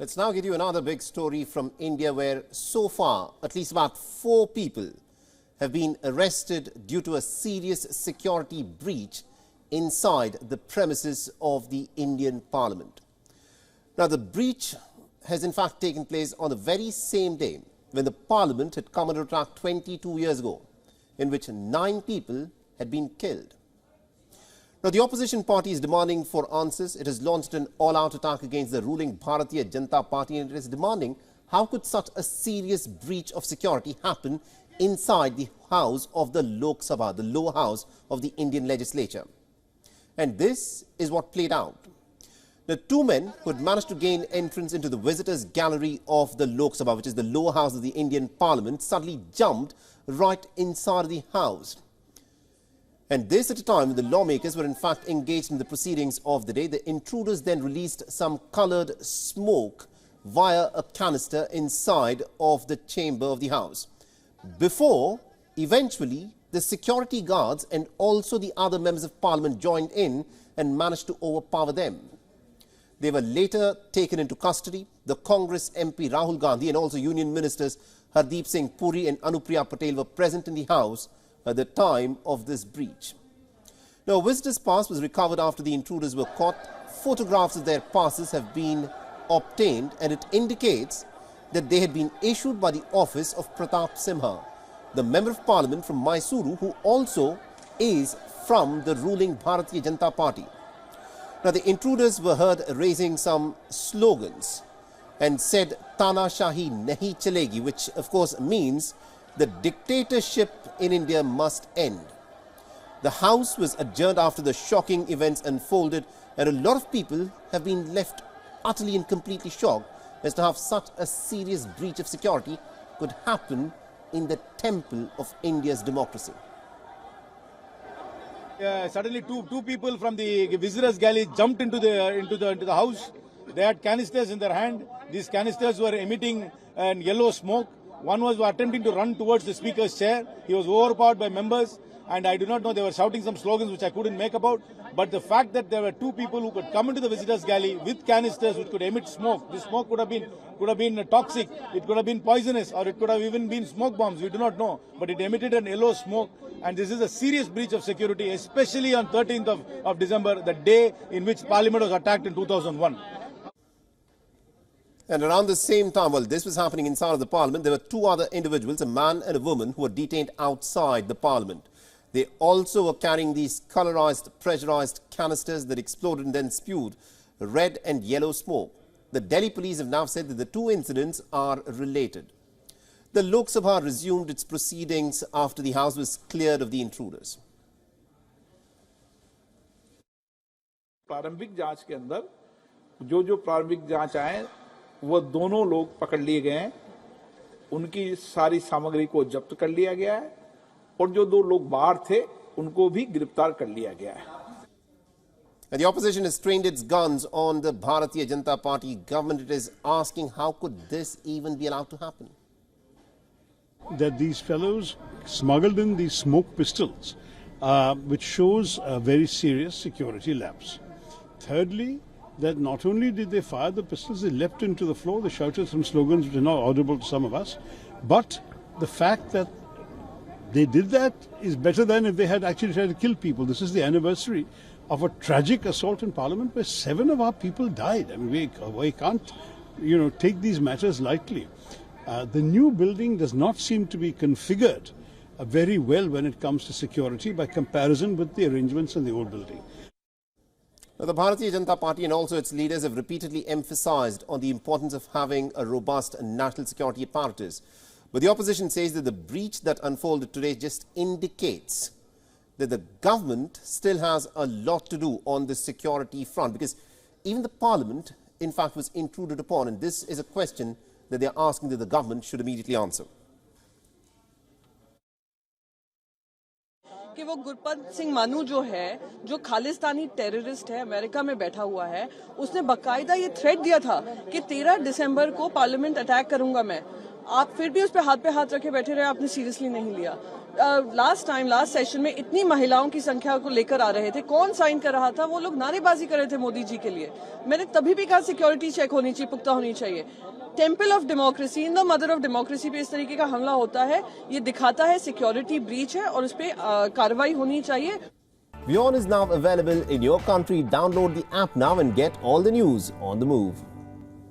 Let's now give you another big story from India where so far at least about 4 people have been arrested due to a serious security breach inside the premises of the Indian Parliament. Now, the breach has in fact taken place on the very same day when the Parliament had come under attack 22 years ago, in which 9 people had been killed. Now, the opposition party is demanding for answers. It has launched an all-out attack against the ruling Bharatiya Janata Party, and it is demanding how could such a serious breach of security happen inside the house of the Lok Sabha, the lower house of the Indian legislature. And this is what played out. The 2 men who had managed to gain entrance into the visitors' gallery of the Lok Sabha, which is the lower house of the Indian Parliament, suddenly jumped right inside the house. And this at a time when the lawmakers were in fact engaged in the proceedings of the day. The intruders then released some coloured smoke via a canister inside of the chamber of the house, before eventually the security guards and also the other members of Parliament joined in and managed to overpower them. They were later taken into custody. The Congress MP Rahul Gandhi and also Union Ministers Hardeep Singh Puri and Anupriya Patel were present in the house at the time of this breach. Now, a visitor's pass was recovered after the intruders were caught. Photographs of their passes have been obtained, and it indicates that they had been issued by the office of Pratap Simha, the Member of Parliament from Mysuru, who also is from the ruling Bharatiya Janata Party. Now, the intruders were heard raising some slogans and said, "Tanashahi nahi chalegi," which of course means the dictatorship in India must end. The House was adjourned after the shocking events unfolded, and a lot of people have been left utterly and completely shocked as to how such a serious breach of security could happen in the temple of India's democracy. Suddenly two people from the visitors' gallery jumped into the house. They had canisters in their hand. These canisters were emitting yellow smoke. One was attempting to run towards the speaker's chair. He was overpowered by members, and I do not know, they were shouting some slogans which I couldn't make about. But the fact that there were 2 people who could come into the visitors' gallery with canisters which could emit smoke, this smoke could have been toxic, it could have been poisonous, or it could have even been smoke bombs, we do not know. But it emitted an yellow smoke, and this is a serious breach of security, especially on 13th of December, the day in which Parliament was attacked in 2001. And around the same time, while this was happening inside of the Parliament, there were 2 other individuals, a man and a woman, who were detained outside the Parliament. They also were carrying these colorized, pressurized canisters that exploded and then spewed red and yellow smoke. The Delhi police have now said that the 2 incidents are related. The Lok Sabha resumed its proceedings after the House was cleared of the intruders. प्रारंभिक जांच के अंदर जो प्रारंभिक जांच आए वो दोनों लोग पकड़ लिए गए हैं, उनकी सारी सामग्री को जब्त कर लिया गया है और जो 2 लोग बाहर थे उनको भी गिरफ्तार कर लिया गया है. And the opposition has trained its guns on the Bharatiya Janata Party government. It is asking how could this even be allowed to happen? That these fellows smuggled in these smoke pistols, which shows a very serious security lapse. Thirdly, that not only did they fire the pistols, they leapt into the floor, they shouted some slogans which are not audible to some of us, but the fact that they did that is better than if they had actually tried to kill people. This is the anniversary of a tragic assault in Parliament where 7 of our people died. I mean, we can't, take these matters lightly. The new building does not seem to be configured very well when it comes to security by comparison with the arrangements in the old building. Now, the Bharatiya Janata Party and also its leaders have repeatedly emphasized on the importance of having a robust national security apparatus. But the opposition says that the breach that unfolded today just indicates that the government still has a lot to do on the security front, because even the Parliament, in fact, was intruded upon, and this is a question that they are asking that the government should immediately answer. कि वो गुरपत सिंह मानू जो है, जो Khalistani terrorist है, America में बैठा हुआ है, उसने बकायदा ये थ्रेट दिया था कि 13 दिसंबर को पार्लियामेंट अटैक करूंगा मैं. आप फिर भी उस पे हाथ रखे बैठे रहे, आपने सीरियसली नहीं लिया. लास्ट सेशन में इतनी महिलाओं की संख्या को लेकर आ रहे थे, कौन साइन कर रहा था? वो लोग नारेबाजी कर रहे थे मोदी जी के लिए। मैंने तभी भी कहा सिक्योरिटी चेक होनी चाहिए, पुख्ता होनी चाहिए। Temple of democracy, in the mother of democracy पे इस तरीके का हमला होता है, ये दिखाता है सिक्योरिटी ब्रीच है और उस पर कार्रवाई होनी चाहिए। WION is now available in your country. Download the app now and get all the news on the move.